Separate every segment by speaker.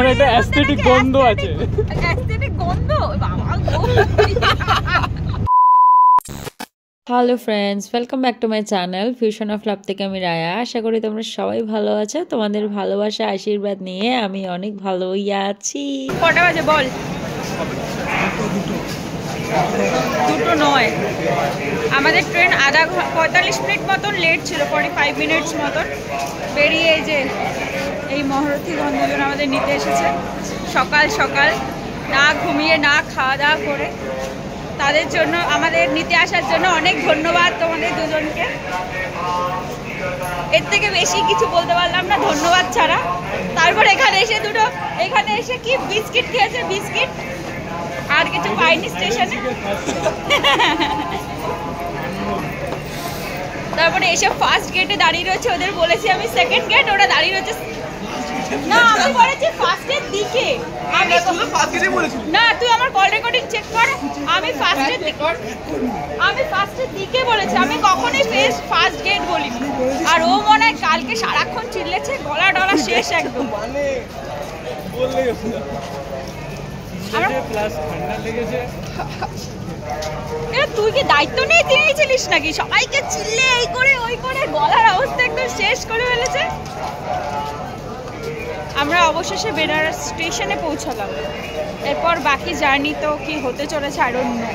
Speaker 1: ওখানে একটা অ্যাস্থেটিক গন্ধ আছে।
Speaker 2: অ্যাস্থেটিক গন্ধ বাবা।
Speaker 3: Hello friends, welcome back to my channel fusion of love থেকে আমি রায়া। আশা করি তোমরা সবাই ভালো আছো। তোমাদের ভালোবাসা আশীর্বাদ নিয়ে আমি অনেক ভালোই আছি।
Speaker 2: কটা বাজে বল? দুটো নয়। আমাদের ট্রেন 45 মিনিট মতন লেট ছিল, 45 মিনিটস মতন। বেরিয়ে এই যে এই মহরথীগণ দুজন আমাদের নিতে এসেছে সকাল সকাল, না ঘুমিয়ে না খাওয়া দাওয়া করে। তাদের জন্য, আমাদের নিতে আসার জন্য অনেক ধন্যবাদ তোমাদের দুজনকে। এর থেকে বেশি কিছু বলতে পারলাম না ধন্যবাদ ছাড়া। তারপর এখানে এসে কি বিস্কিট খেয়েছে, বিস্কিট আর কিছু পাইনি স্টেশনে। তারপরে এসে ফার্স্ট গেটে দাঁড়িয়ে রয়েছে, ওদের বলেছি আমি সেকেন্ড গেট, ওরা দাঁড়িয়ে রয়েছে। না আমি বলেছি ফার্স্টের দিকে। না তুই আমার কল রেকর্ডিং চেক কর। আমি ফার্স্টের দিকে বলেছি, আমি কখনোই ফার্স্ট গেট বলিনি। আর ও মনে হয় কালকে সারাক্ষণ চিল্লেছে, গলা ডলা শেষ একদম। তুই কি দায়িত্ব নিয়ে দিয়েছিলিস নাকি? সবাইকে চিল্লে এই করে ওই করে গলার অবস্থা একদম শেষ করে ফেলেছে। আমরা অবশেষে বেনারস স্টেশনে পৌঁছালাম। এরপর বাকি জার্নি তো কি হতে চলেছে আই ডোন্ট নো।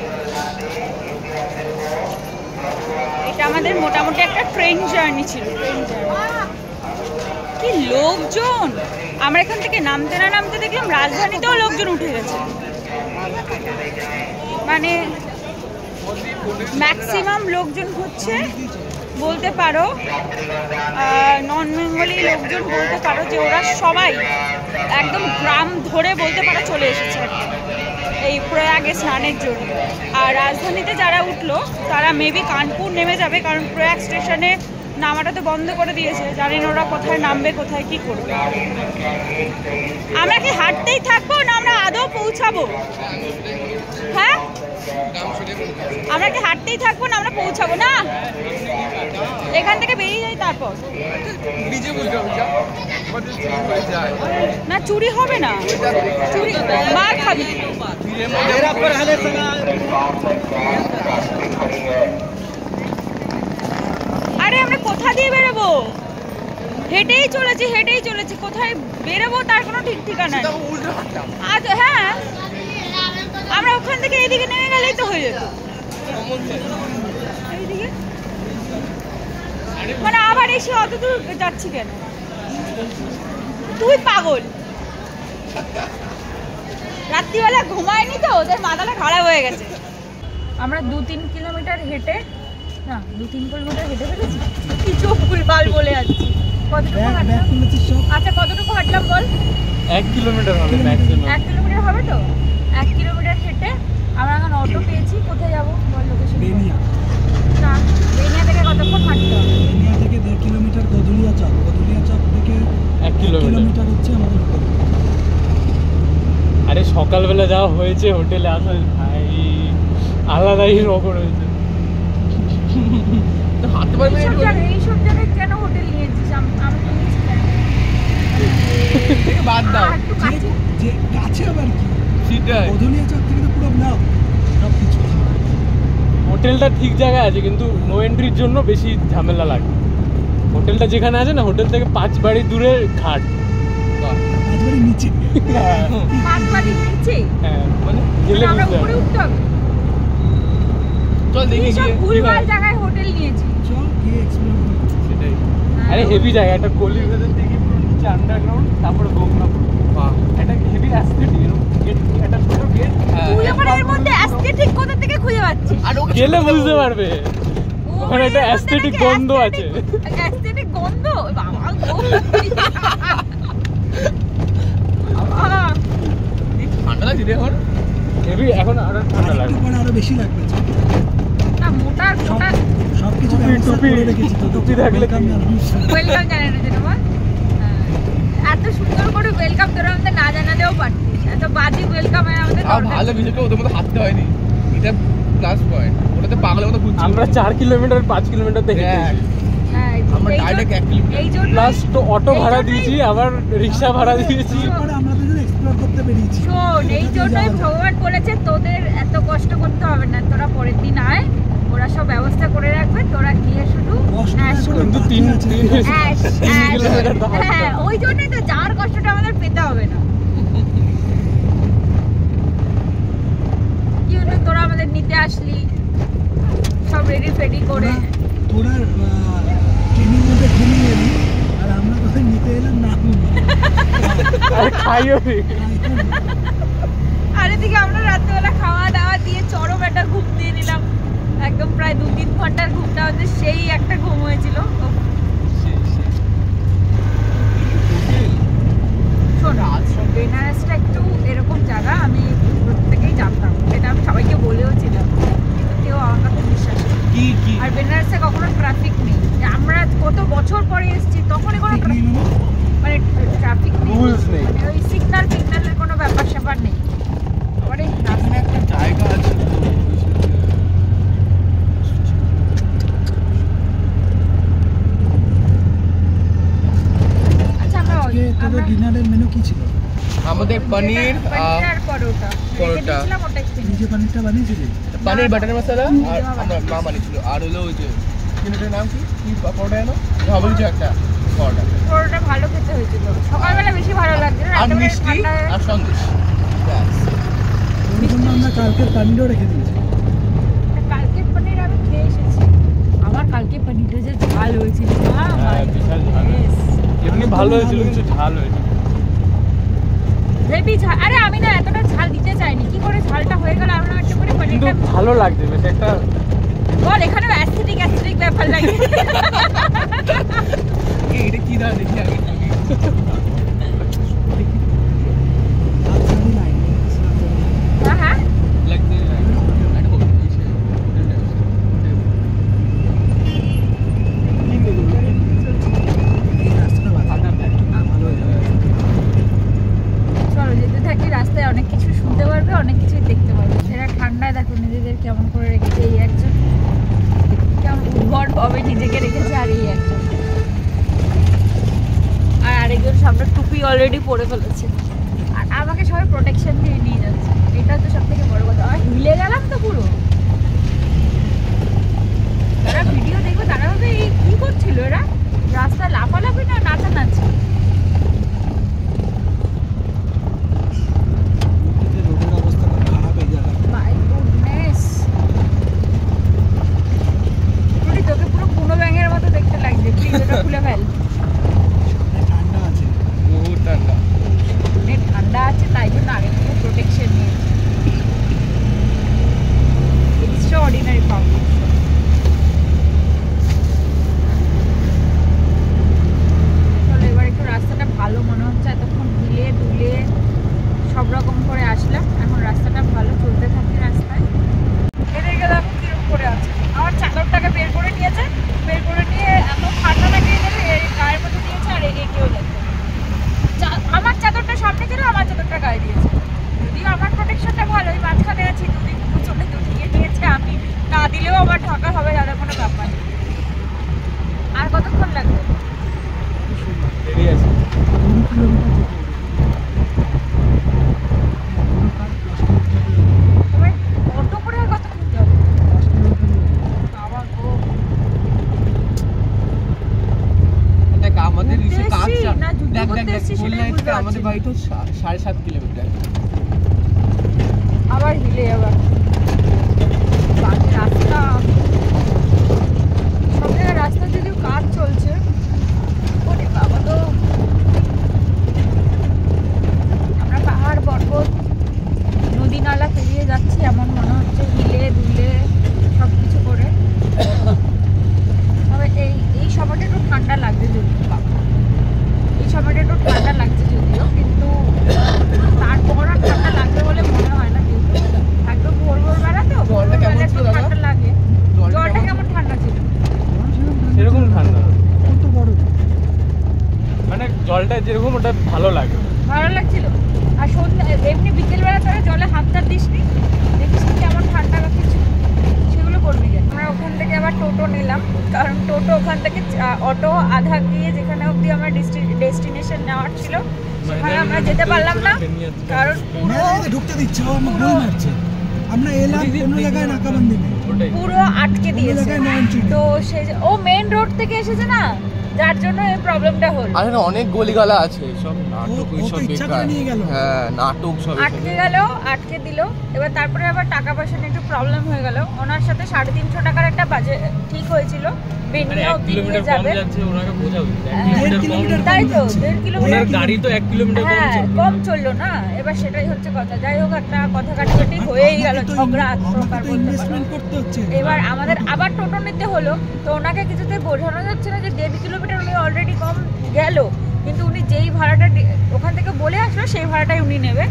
Speaker 2: এটা আমাদের মোটামুটি একটা ট্রেন জার্নি ছিল। কি লোকজন! আমরা এখান থেকে নামতে না নামতে দেখলাম রাজধানীতেও লোকজন উঠে গেছে। মানে ম্যাক্সিমাম লোকজন হচ্ছে বলতে পারো নন বেঙ্গলি লোকজন, বলতে পারো যে ওরা সবাই একদম গ্রাম ধরে বলতে পারো চলে এসেছে এই প্রয়াগে স্নানের জন্য। আর রাজধানীতে যারা উঠলো তারা মেবি কানপুর নেমে যাবে, কারণ প্রয়াগ স্টেশনে নামাটা তো বন্ধ করে দিয়েছে। জানি না ওরা কোথায় নামবে, কোথায় কি করবে। আমরা কি হাঁটতেই থাকবো না আমরা আদৌ পৌঁছাবো? হ্যাঁ, আমরা কি হাঁটতেই থাকবো না আমরা পৌঁছাবো? না, এখান থেকে বেরিয়ে যাই তারপর। না চুরি হবে না, চুরি মার খাবি। আরে আমরা কোথা দিয়ে বেরোবো? হেঁটেই চলেছি, কোথায় বেরোবো তার কোনো ঠিক ঠিকানা নেই। আজ হ্যাঁ, আমরা ওখান থেকে এইদিকে নেমে গেলেই তো হয়ে যেত। এইদিকে মানে আবার এসে অত দূর যাচ্ছি কেন? তুই পাগল, রাত্রিবেলা ঘুমায়নি তো, ওদের মাথাটা খারাপ হয়ে গেছে। আমরা 2-3 কিলোমিটার হেঁটে, না 2-3 কিলোমিটার হেঁটে ফেলেছি। কি চোখ ভুলভাল বলে যাচ্ছি। কতটুকু হাঁটলাম? আচ্ছা কতটুকু হাঁটলাম বল? 1 কিলোমিটার হবে ম্যাক্সিমাম। 1 কিলোমিটার হবে তো। 1 কিলোমিটার হেঁটে আমরা এখন অটো পেয়েছি। কোথায় যাবো বল লোকেশন? বেনিয়া। না, বেনিয়া থেকে কতক্ষণ হাঁটতে হবে? বেনিয়া থেকে 1.5 কিলোমিটার গদুলিয়া চক থেকে 1 কিলোমিটার হচ্ছে আমাদের হোটেল।
Speaker 1: আরে সকালবেলা যাওয়া হয়েছে হোটেলে, আসলে ভাই আলাদাই রকম হয়েছে।
Speaker 2: এইসব জায়গায় কেন হোটেল নিয়েছিস? আমি তো নিয়েছি বাদ দাও।
Speaker 4: যে কাছে আবার কি সেটাই, গদুলিয়া চক থেকে তো পুরো ব্লক সবকিছু।
Speaker 1: হোটেলটা ঠিক জায়গায় আছে কিন্তু নো এন্ট্রির জন্য বেশি ঝামেলা লাগে। হোটেলটা যেখানে আছে না, হোটেল থেকে 5 বাড়ি দূরে ঘাট।
Speaker 4: 5 বাড়ি নিচে?
Speaker 2: 5 বাড়ি নিচে?
Speaker 1: হ্যাঁ, মানে গেলে
Speaker 2: আমরা উপরে উঠতে হবে। চল দেখি সব ভুলভাল জায়গায় হোটেল নিয়েছি।
Speaker 4: চল গিয়ে এক্সপ্লোর করি।
Speaker 1: সেটাই। আরে হেভি জায়গা, একটা গলির ভেতর থেকে পুরো নিচে আন্ডারগ্রাউন্ড, তারপরে গোগনাপুর। বাহ, এটা হেভি অ্যাস্থেটিক। এটা ছোট গেট।
Speaker 2: তুই আবার এর মধ্যে অ্যাস্থেটিক কোথা থেকে খুঁজে পাচ্ছিস?
Speaker 1: গেলে বুঝতে পারবে, ওখানে একটা অ্যাস্থেটিক গন্ধ আছে।
Speaker 2: অ্যাস্থেটিক গন্ধ বাবা গো।
Speaker 1: ঠান্ডা লাগছে রে এখন, হেভি এখন আরো ঠান্ডা লাগবে।
Speaker 4: আরো বেশি লাগবে।
Speaker 2: না মোটা
Speaker 4: সবকিছু
Speaker 1: টুপি থাকলে
Speaker 2: ওয়েলকাম জানানো যেটা বল। এত সুন্দর করে ওয়েলকাম তোরা আমাদের না জানালেও পারতিস। এত বাজে ওয়েলকাম আমাদের
Speaker 5: ভালো বিষয়টা ওদের মধ্যে হাঁটতে হয়নি, এটা প্লাস পয়েন্ট। ওটাতে পাগলের মতো ঘুরছি
Speaker 1: আমরা 4 কিলোমিটার 5 কিলোমিটার দেখে
Speaker 5: আমরা ডাইরেক্ট 1 কিলোমিটার
Speaker 1: প্লাস তো অটো ভাড়া দিয়েছি, আবার রিক্সা ভাড়া দিয়েছি।
Speaker 4: আমরা করতে বেরিয়েছি।
Speaker 2: শোন, এই জন্যই ভগবান বলেছে তোদের এত কষ্ট করতে হবে না, তোরা পরের দিন আয়, ওরা সব ব্যবস্থা করে রাখবে, তোরা গিয়ে শুধু
Speaker 4: কষ্ট
Speaker 2: অ্যাশ
Speaker 4: করে
Speaker 2: করবি।
Speaker 1: কিন্তু
Speaker 2: অ্যাশ, অ্যাশ।
Speaker 1: কিলোমিটার তো হাঁটতে
Speaker 2: হ্যাঁ, ওই জন্যই তো যাওয়ার কষ্টটা আমাদের পেতে হবে না। কি হলো, তোরা আমাদের নিতে আসলি সব রেডি ফেডি করে।
Speaker 4: তোরা ট্রেনের মধ্যে ঘুমিয়ে এলি আর আমরা তোদের নিতে এলাম না ঘুমিয়ে।
Speaker 1: আর খাইও নি।
Speaker 2: আর এদিকে আমরা রাত্রেবেলা খাওয়া দাওয়া দিয়ে চরম একটা ঘুম দিয়ে নিলাম, একদম প্রায় 2-3 ঘন্টার ঘুমটা হচ্ছে, সেই একটা ঘুম হয়েছিল। শোন, বেনারসটা একটু এরকম জায়গা, আমি প্রত্যেকেই জানতাম, এটা আমি সবাইকে বলেও ছিলাম, কিন্তু কেউ আমার কথা বিশ্বাস করে না।
Speaker 5: কি
Speaker 2: আর বেনারসে কখনো ট্রাফিক নেই, আমরা কত বছর পরে এসেছি তখনই কোনো মানে ট্রাফিক নেই,
Speaker 1: Rules নেই।
Speaker 2: মানে ওই সিগন্যালের কোনো ব্যাপার স্যাপার নেই। আবার এই
Speaker 5: এখানে একটা জায়গা আছে
Speaker 2: আচ্ছা,
Speaker 4: আজকে তোদের ডিনারের মেনু কি ছিল?
Speaker 5: আমাদের পনির
Speaker 2: আর পরোটা
Speaker 5: পরোটা।
Speaker 2: রেখে দিয়েছিলাম, ওটাই খেয়ে
Speaker 4: নিজে পানিরটা বানিয়েছিলি?
Speaker 5: পনির বাটার মশলা আর আমার মা বানিয়েছিল। আর হলো ওই যে কিনাটার নাম কি কি পরোটা এনো ভাবলি যে একটা পরোটা
Speaker 2: পরোটা ভালো খেতে হয়েছিল, সকালবেলা বেশি ভালো লাগছিল,
Speaker 5: আর
Speaker 2: রাত্রে
Speaker 5: মিষ্টি
Speaker 2: ঠান্ডা
Speaker 5: আর সন্দেশ ব্যাস।
Speaker 4: ওর জন্য আমরা কালকের পানিরও রেখে দিয়েছি।
Speaker 2: কালকে পনির আমি খেয়ে এসেছি, আমার কালকে পনিরটা যে ঝাল হয়েছিল,
Speaker 1: হ্যাঁ, বিশাল ঝাল। এমনি ভালো হয়েছিল কিন্তু ঝাল হয়েছিল।
Speaker 2: হেভি ঝাল। আরে আমি না এতটা ঝাল দিতে চাইনি, কি করে ঝালটা হয়ে গেল, আমরা একটু করে
Speaker 1: কিন্তু
Speaker 2: পনিরটা
Speaker 1: ভালো লাগছে বেশ একটা।
Speaker 2: বল, এখানে অ্যাসিডিক ব্যাপার লাগে।
Speaker 5: এটা কি দাঁড়া দেখি আগে
Speaker 4: আচ্ছা, নাই
Speaker 2: হ্যাঁ হ্যাঁ,
Speaker 5: লাগছে
Speaker 4: এই রাস্তাটা ভালো হয়ে যাবে।
Speaker 2: চলো যেতে থাকি, রাস্তায় অনেক কিছু শুনতে পারবে, অনেক কিছুই দেখতে পারবে। এরা ঠান্ডায় দেখো নিজেদের কেমন করে রেখেছে, এই একজন কেমন উদ্ভট ভাবে নিজেকে রেখেছে, আর এই একজন, আর আরেকজন সামনে টুপি অলরেডি পরে ফেলেছে, আর আমাকে সবাই প্রোটেকশন দিয়ে নিয়ে যাচ্ছে, এটা তো সব থেকে বড় কথা। আর হিলে গেলাম তো পুরো, তারা ভিডিও দেখবে তারা ভাবে এই কি করছিল এরা, রাস্তায় লাফালাফি না নাচানাচি।
Speaker 4: এতে রোডের অবস্থা খুব খারাপ এই জায়গায়।
Speaker 2: মাই গুডনেস, তোকে পুরো কোনো ব্যাঙের মতো দেখতে লাগছে, প্লিজ ওটা খুলে ফেল।
Speaker 4: ঠান্ডা আছে।
Speaker 5: বহুত ঠান্ডা।
Speaker 2: অনেক ঠান্ডা আছে, তাই জন্য আগে থেকে প্রোটেকশন নিয়ে এক্সট্রা অর্ডিনারি পাবলিক। চলো এবার একটু রাস্তাটা ভালো মনে হচ্ছে, এতক্ষণ হিলে দুলে সব রকম করে আসলাম, এখন রাস্তাটা ভালো, চলতে থাকি রাস্তায়। এদেরকে দেখো কিরকম করে আছে, আমার চাদরটাকে বের করে নিয়েছে, বের করে নিয়ে এত ঠান্ডা লাগিয়ে দেবে গায়ের মধ্যে দিয়েছে, আর একেও দেখো আমার চাদরটা সামনে ছিল, আমার চাদরটা গায়ে দিয়েছে, যদিও আমার প্রোটেকশনটা ভালো, ওই মাঝখানে আছি, দুদিন চলে দুদিকে নিয়েছে, আমি না দিলেও আমার ঢাকা হবে, তাদের কোনো ব্যাপার নেই। আর কতক্ষণ লাগবে?
Speaker 1: দেরি আছে।
Speaker 4: 2 কিলোমিটার যেতে হবে।
Speaker 2: তবে অটো করে আর কতক্ষণ যাবে?
Speaker 4: 10 কিলোমিটার
Speaker 2: বাবা গো,
Speaker 5: দেখ আমাদের
Speaker 2: ঘুরতে
Speaker 5: ইসে কাজ
Speaker 2: এসছি না যুদ্ধ
Speaker 5: দেখ
Speaker 2: করতে
Speaker 5: দেখ দেখ
Speaker 2: এসছি সেটাই
Speaker 5: বললাই
Speaker 2: বুঝতে
Speaker 5: আমাদের
Speaker 2: পারছি
Speaker 5: বাড়ি
Speaker 2: না।
Speaker 5: তো 7.5 কিলোমিটার।
Speaker 2: আবার হিলে আবার বাজে রাস্তা, সব জায়গায় রাস্তা যদিও কাজ চলছে, ওরে বাবা তো। আমরা পাহাড় পর্বত নদী নালা পেরিয়ে যাচ্ছি এমন মনে হচ্ছে, হিলে দুলে সব কিছু করে। তবে এই সময়টা একটু ঠান্ডা লাগছে যদিও, বাবা এই সময়টা একটু ঠান্ডা লাগছে যদিও, কিন্তু তারপর আর ঠান্ডা লাগবে বলে মনে হয় না, কিন্তু একদম ভোরবেলা তো
Speaker 5: জলটা কেমন
Speaker 2: ভোরবেলা একটু
Speaker 5: ছিল দাদা?
Speaker 2: ঠান্ডা লাগে।
Speaker 5: জলটা
Speaker 2: জলটা
Speaker 5: কেমন
Speaker 2: কেমন ঠান্ডা ছিল?
Speaker 1: সেরকম ঠান্ডা না।
Speaker 4: কত বড়
Speaker 1: মানে জলটা যেরকম ওটা ভালো লাগে।
Speaker 2: ভালো লাগছিল। আর সন্ধ্যা এমনি বিকেলবেলা তোরা জলে হাত টাত দিসনি, দেখিস কেমন ঠান্ডা কিছু, সেগুলো করবি কেন? আমরা ওখানে ওখান থেকে আবার টোটো নিলাম, কারণ টোটো ওখান থেকে অটো আধা গিয়ে যেখানে অবধি আমার ডেস্টিনেশন নেওয়ার ছিল সেখানে আমরা যেতে পারলাম না, কারণ
Speaker 4: ঢুকতে দিচ্ছে ও, আমাকে গোল মারছে। আমরা এলাম কোনো জায়গায় নাকাবন্দি নেই,
Speaker 2: পুরো আটকে দিয়েছে। তো সে ও মেইন রোড থেকে এসেছে না, যার জন্য এই প্রবলেমটা হলো।
Speaker 5: আরে না, অনেক গলিগালা আছে, সব নাটক,
Speaker 4: ও তো
Speaker 5: সব
Speaker 4: ইচ্ছা
Speaker 5: বেকার।
Speaker 4: করে নিয়ে গেল।
Speaker 5: হ্যাঁ, নাটক সব
Speaker 2: আটকে গেল, আটকে দিল। এবার তারপরে আবার টাকা পয়সা নিয়ে একটু প্রবলেম হয়ে গেল। ওনার সাথে 350 টাকার একটা বাজেট ঠিক হয়েছিল, বেনিয়া অবধি নিয়ে যাবে। তাই তো 1.5 কিলোমিটার
Speaker 1: গাড়ি তো 1 কিলোমিটার
Speaker 2: হ্যাঁ কম চললো না। এবার সেটাই হচ্ছে কথা। যাই হোক, একটা কথা কাটাকাটি হয়েই গেল, ঝগড়া প্রকার বলতে পারো।
Speaker 4: ইনভেস্টমেন্ট করতে হচ্ছে।
Speaker 2: এবার আমাদের আবার টোটো নিতে হলো। তো ওনাকে কিছুতে বোঝানো যাচ্ছে না যে 1.5 কিলোমিটার উনি অলরেডি কম গেল, কিন্তু উনি যেই ভাড়াটা ওখান থেকে বলে আসলো সেই ভাড়াটাই উনি নেবে,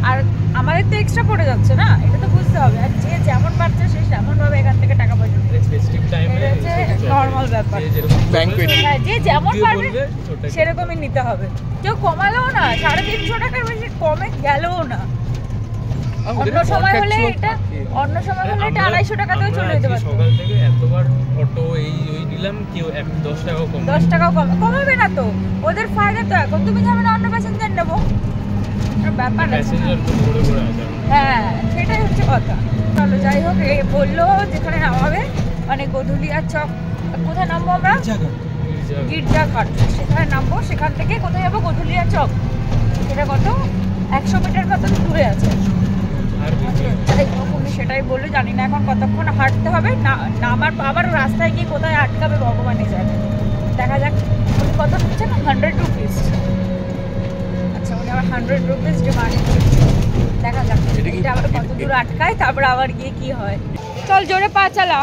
Speaker 2: আর আমাদের তো এক্সট্রা পড়ে যাচ্ছে না, এটা তো বুঝতে হবে। আর যে যেমন পারছে সে তেমন ভাবে এখান থেকে টাকা পয়সা নেবে, এটা হচ্ছে নর্মাল ব্যাপার।
Speaker 5: ব্যাংকুয়েট।
Speaker 2: হ্যাঁ, যে যেমন পারবে সেরকমই নিতে হবে। কেউ কমালেও না, 350 টাকার বেশি কমে গেলও না। অন্য সময় হলে এটা 250 টাকাতেও চলে যেতে পারতো।
Speaker 1: সকাল থেকে এতবার অটো এই ওই নিলাম, কেউ 10 টাকা কম,
Speaker 2: 10 টাকাও কমাবে না তো, ওদের ফায়দা তো। এখন তুমি যাবে না, অন্য প্যাসেঞ্জার নেবো, ব্যাপার আছে।
Speaker 1: প্যাসেঞ্জার তো ঘুরে ঘুরে আছে।
Speaker 2: হ্যাঁ, সেটাই হচ্ছে কথা। চলো, যাই হোক, বললো যেখানে নামাবে, মানে গধুলিয়া চক। কোথায় নামবো আমরা? গির্জাঘাট। সেখানে নামবো, সেখান থেকে কোথায় যাবো? গধুলিয়া চক। সেটা কত 100 মিটার মতো দূরে আছে। উনি সেটাই বললো, জানি না এখন কতক্ষণ হাঁটতে হবে। নামার আবার রাস্তায় গিয়ে কোথায় আটকাবে ভগবানই জানে। দেখা যাক উনি কত নিচ্ছেন। 100 রুপিস। আচ্ছা, উনি আবার 100 রুপিস ডিমান্ড করছে। দেখা যাক এটা আবার কত দূর আটকায়, তারপর আবার গিয়ে কি হয়। চল, জোরে পা চালা।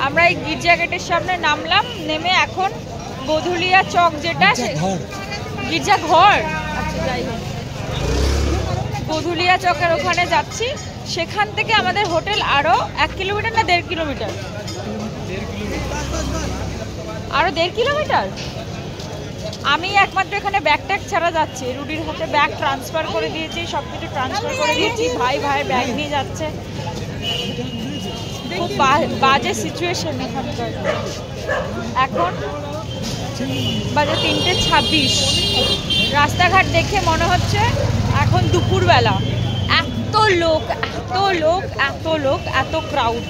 Speaker 2: আমরা এই গির্জা গেটের সামনে নামলাম, নেমে এখন গধুলিয়া চক, যেটা গির্জা ঘর। আচ্ছা, যাই হোক, গধুলিয়া চকের ওখানে যাচ্ছি। সেখান থেকে আমাদের হোটেল আরো 1 কিলোমিটার না 1.5 কিলোমিটার? আরো 1.5 কিলোমিটার। আমি একমাত্র এখানে ব্যাগ ট্যাগ ছাড়া যাচ্ছি, রুডির হাতে ব্যাগ ট্রান্সফার করে দিয়েছি, সবকিছু ট্রান্সফার করে দিয়েছি। ভাই ব্যাগ নিয়ে যাচ্ছে। খুব বাজে সিচুয়েশন এখানকার। এখন বাজে 3:26। রাস্তাঘাট দেখে মনে হচ্ছে এখন দুপুরবেলা। এত লোক, এত লোক, এত লোক, এত ক্রাউড।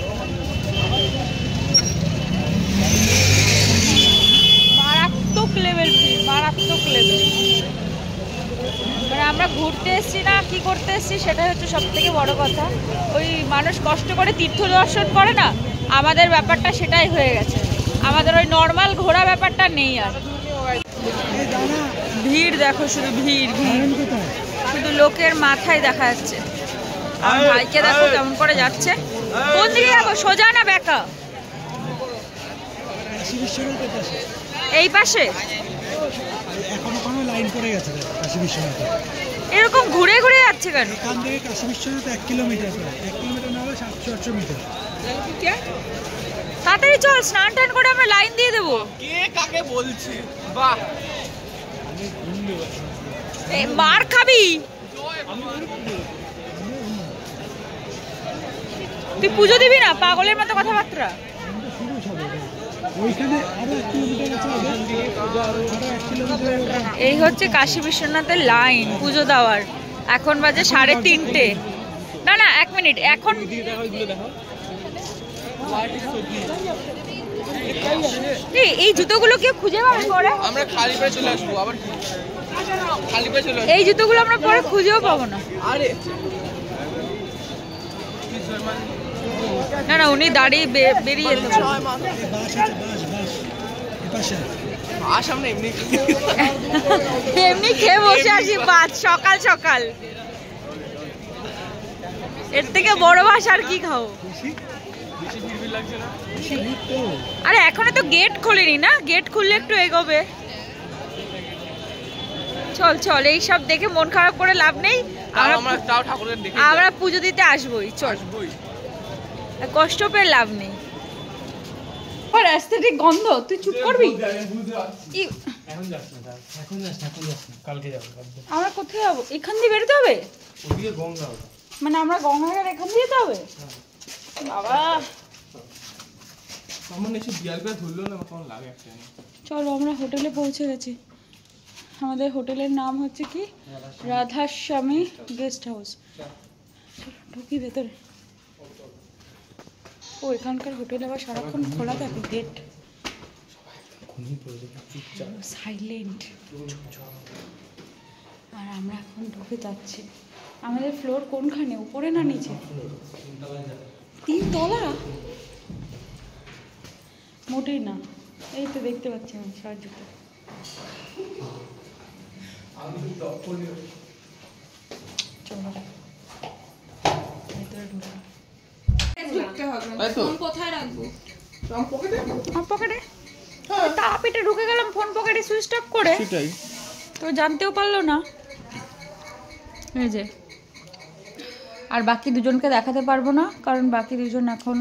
Speaker 2: মারাত্মক লেভেল ভিড়, মারাত্মক লেভেল। মানে আমরা ঘুরতে এসছি না কি করতে এসছি সেটাই হচ্ছে সব থেকে বড় কথা। ওই মানুষ কষ্ট করে তীর্থ দর্শন করে না, আমাদের ব্যাপারটা সেটাই হয়ে গেছে। আমাদের ওই নর্মাল ঘোরা ব্যাপারটা নেই আর। ভিড় দেখো, শুধু ভিড় ভিড়, শুধু লোকের মাথায় দেখা যাচ্ছে। আর ভাইকে দেখো কেমন করে যাচ্ছে। কোন দিকে যাবো, সোজা না বেঁকা? এই পাশে
Speaker 4: এখনো লাইন পড়ে গেছে কাশী বিশ্বনাথে।
Speaker 2: এরকম ঘুরে ঘুরে যাচ্ছে কেন?
Speaker 4: এখান থেকে কাশী বিশ্বনাথ 1 কিলোমিটার, 1 কিলোমিটার না হলে 700-800 মিটার।
Speaker 2: তাড়াতাড়ি চল, স্নান টান করে আমরা লাইন দিয়ে দেবো।
Speaker 5: কে কাকে বলছে? বাহ,
Speaker 2: মার খাবি তুই, পুজো দিবি না? পাগলের মতো কথাবার্তা। এই হচ্ছে কাশী বিশ্বনাথের লাইন পুজো দেওয়ার। এখন বাজে 3:30। না 1 মিনিট। এখন এই জুতোগুলো কেউ খুঁজে পাবে পরে?
Speaker 5: আমরা খালি পায়ে চলে আসবো। আবার খালি পায়ে চলে আসবো।
Speaker 2: এই জুতোগুলো আমরা পরে খুঁজেও পাবো না।
Speaker 5: আরে
Speaker 2: না উনি দাঁড়িয়ে বেরিয়ে যেতে এমনি খেয়ে বসে আসি ভাত সকাল সকাল। এর থেকে বড় বাস আর কি খাও? আরে এখনো তো গেট খোলেনি না, গেট খুললে একটু এগোবে। চল চল, এইসব দেখে মন খারাপ করে লাভ নেই। আমরা পুজো দিতে আসবোই, চল, কষ্ট পেয়ে লাভ নেই। অ্যাস্থেটিক গন্ধ, তুই চুপ করবি? আমরা কোথায় যাবো? এখান দিয়ে বেরোতে হবে? মানে আমরা গঙ্গাঘাট এখান দিয়ে যেতে হবে? বাবা
Speaker 5: আমার নিচে বিয়ালটা ধরলো না কেমন লাগে একটা।
Speaker 2: চলো আমরা হোটেলে পৌঁছে গেছি। আমাদের হোটেলের নাম হচ্ছে কি রাধাস্বামী গেস্ট হাউস। ঢুকি ভেতরে। ও এখানকার হোটেল আবার সারাক্ষণ খোলা থাকে গেট, সাইলেন্ট। আর আমরা এখন ঢুকে যাচ্ছি। আমাদের ফ্লোর কোনখানে, উপরে না নিচে? 3 তলা? মোটেই না, এই তো দেখতে পাচ্ছি আমি সাহায্য। চলো ভেতরে ঢুকলাম।
Speaker 6: কোথায় রাখবো?
Speaker 5: আমার পকেটে?
Speaker 2: আমার পকেটে? তাপিটে ঢুকে গেলাম ফোন পকেটে সুইচ অফ করে,
Speaker 5: সেটাই
Speaker 2: তো জানতেও পারলো না। এই যে, আর বাকি দুজনকে দেখাতে পারবো না কারণ বাকি দুজন এখন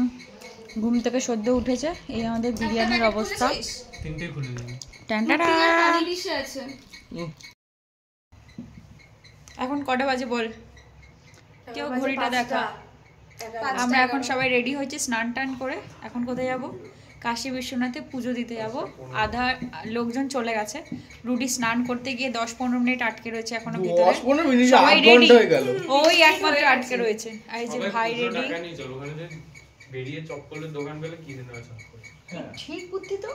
Speaker 2: ঘুম থেকে সদ্য উঠেছে। এই আমাদের বিরিয়ানির অবস্থা।
Speaker 1: 3টে খুলে দিন।
Speaker 2: টানটাটা।
Speaker 6: ইলিশে আছে।
Speaker 2: এখন কটা বাজে বল? কেউ ঘড়িটা দেখা। আমরা এখন সবাই রেডি হয়েছি স্নান টান করে। এখন কোথায় যাব? কাশী বিশ্বনাথে পুজো দিতে যাব। আধা লোকজন চলে গেছে। রুডি স্নান করতে গিয়ে 10-15 মিনিট আটকে রয়েছে এখনো ভিতরে।
Speaker 5: 10-15 মিনিট
Speaker 2: সবাই
Speaker 5: 8
Speaker 2: রেডি
Speaker 5: ঘন্টা হয়ে গেল।
Speaker 2: ওই একমাত্র আটকে রয়েছে। এই যে ভাই রেডি।
Speaker 1: টাকা নিয়ে চলো, ওখানে যে বেরিয়ে চপ্পলের দোকান পেলে কিনে নেওয়া চপ্পল।
Speaker 2: ঠিক বুদ্ধি তো।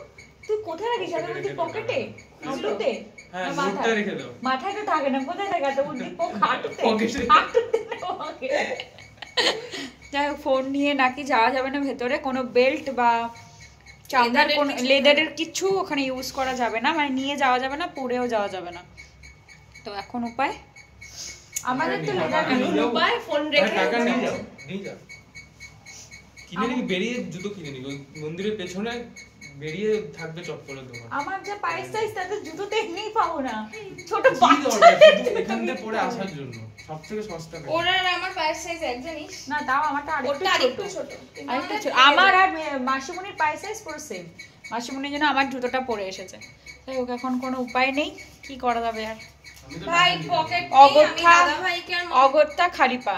Speaker 2: তুই কোথায় রাখিস? এত বুদ্ধি পকেটে, হাঁটুতে?
Speaker 1: হ্যাঁ,
Speaker 2: না মাথায়?
Speaker 1: মুখটা রেখে দাও।
Speaker 2: মাথায় তো থাকে না, কোথায় থাকে এত বুদ্ধি? হাঁটুতে।
Speaker 1: পকেটে।
Speaker 2: হাঁটুতে না পকেটে। যাই হোক, ফোন নিয়ে নাকি যাওয়া যাবে না ভেতরে। কোনো বেল্ট বা চামড়ার কোনো লেদারের কিছু ওখানে ইউজ করা যাবে না, মানে নিয়ে যাওয়া যাবে না, পরেও যাওয়া যাবে না। তো এখন উপায় আমাদের তো লেদার
Speaker 6: উপায় ফোন রেখে
Speaker 1: টাকা নিয়ে যাও, নিয়ে যাও। কিনে নিবি, বেরিয়ে জুতো কিনে নিবি। ওই মন্দিরের পেছনে বেরিয়ে থাকবে চপ্পলের দোকান।
Speaker 2: আমার যা পায়ের সাইজ তাতে জুতো তো এমনিই পাবো না, ছোট
Speaker 1: কি
Speaker 2: বাচ্চা।
Speaker 1: দরকার শুধু এখান থেকে পরে আসার জন্য? সবথেকে সস্তা প্যাকেজ।
Speaker 6: ওর আর আমার পায়ের সাইজ এক জানিস?
Speaker 2: না তাও আমারটা আরেকটু
Speaker 6: ওটা আরেকটু
Speaker 2: ছোট।
Speaker 6: ছোট।
Speaker 2: আরেকটু ছোট। আমার আর মাসিমণির পায়ের সাইজ পুরো সেম। মাসিমণির জন্য আমার জুতোটা পরে এসেছে। তাই হোক, এখন কোনো উপায় নেই, কি করা যাবে আর।
Speaker 1: আমি তো
Speaker 6: ভাই পকেট
Speaker 2: অগত্যা
Speaker 6: দাদা ভাইকে আর
Speaker 2: অগত্যা খালি পা।